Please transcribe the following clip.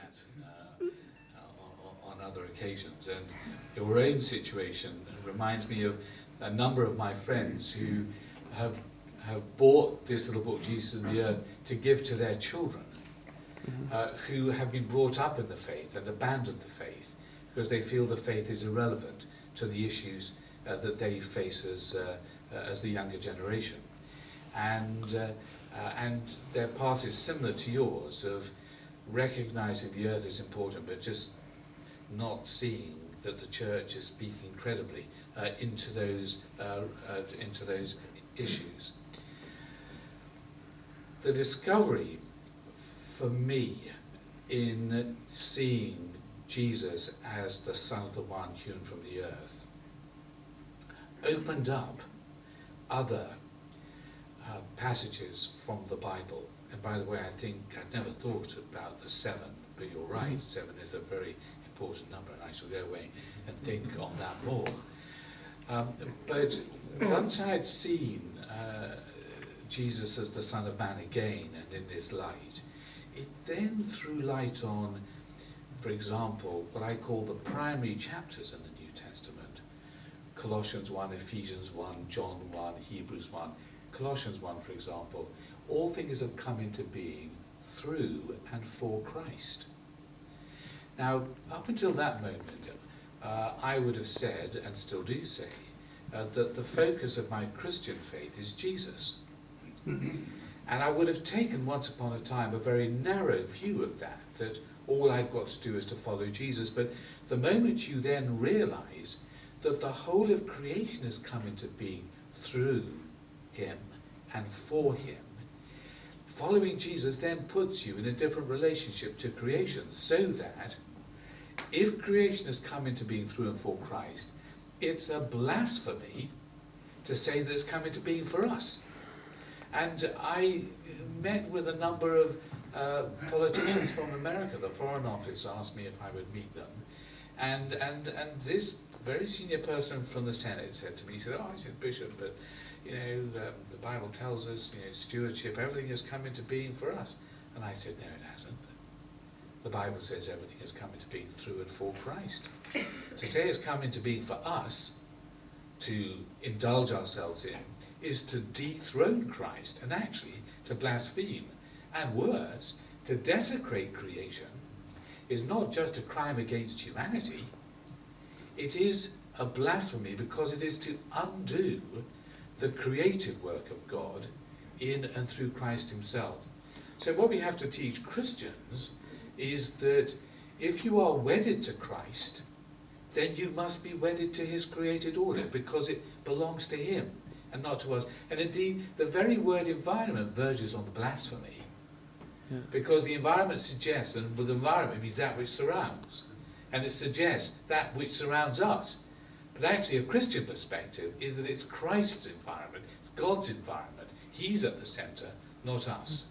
that on other occasions. And your own situation reminds me of a number of my friends who have bought this little book, Jesus and the Earth, to give to their children, who have been brought up in the faith and abandoned the faith because they feel the faith is irrelevant to the issues that they face as the younger generation. And their path is similar to yours, of recognizing the earth is important, but just not seeing that the church is speaking credibly into those issues. The discovery for me in seeing Jesus as the Son of the One hewn from the earth opened up other passages from the Bible. And by the way, I think I'd never thought about the 7, but you're right, 7 is a very important number, and I shall go away and think on that more. But once I'd seen Jesus as the Son of Man again and in this light, it then threw light on, for example, what I call the primary chapters in the New Testament. Colossians 1, Ephesians 1, John 1, Hebrews 1. Colossians 1, for example, all things have come into being through and for Christ. Now, up until that moment, I would have said, and still do say, that the focus of my Christian faith is Jesus. And I would have taken once upon a time a very narrow view of that all I've got to do is to follow Jesus. But the moment you then realise that the whole of creation has come into being through him and for him, following Jesus then puts you in a different relationship to creation, so that if creation has come into being through and for Christ, it's a blasphemy to say that it's come into being for us. And I met with a number of politicians from America. The Foreign Office asked me if I would meet them. And this very senior person from the Senate said to me, he said, "Oh," I said, "Bishop, but the Bible tells us, stewardship, everything has come into being for us." And I said, "No, it hasn't. The Bible says everything has come into being through and for Christ. To say it's come into being for us, to indulge ourselves in, is to dethrone Christ, and actually to blaspheme, and worse, to desecrate creation, is not just a crime against humanity, it is a blasphemy because it is to undo the creative work of God in and through Christ himself. So what we have to teach Christians is that if you are wedded to Christ, then you must be wedded to his created order, because it belongs to him and not to us. And indeed, the very word environment verges on the blasphemy. Yeah. Because the environment suggests, and with environment means that which surrounds, and it suggests that which surrounds us. But actually a Christian perspective is that it's Christ's environment, it's God's environment. He's at the centre, not us.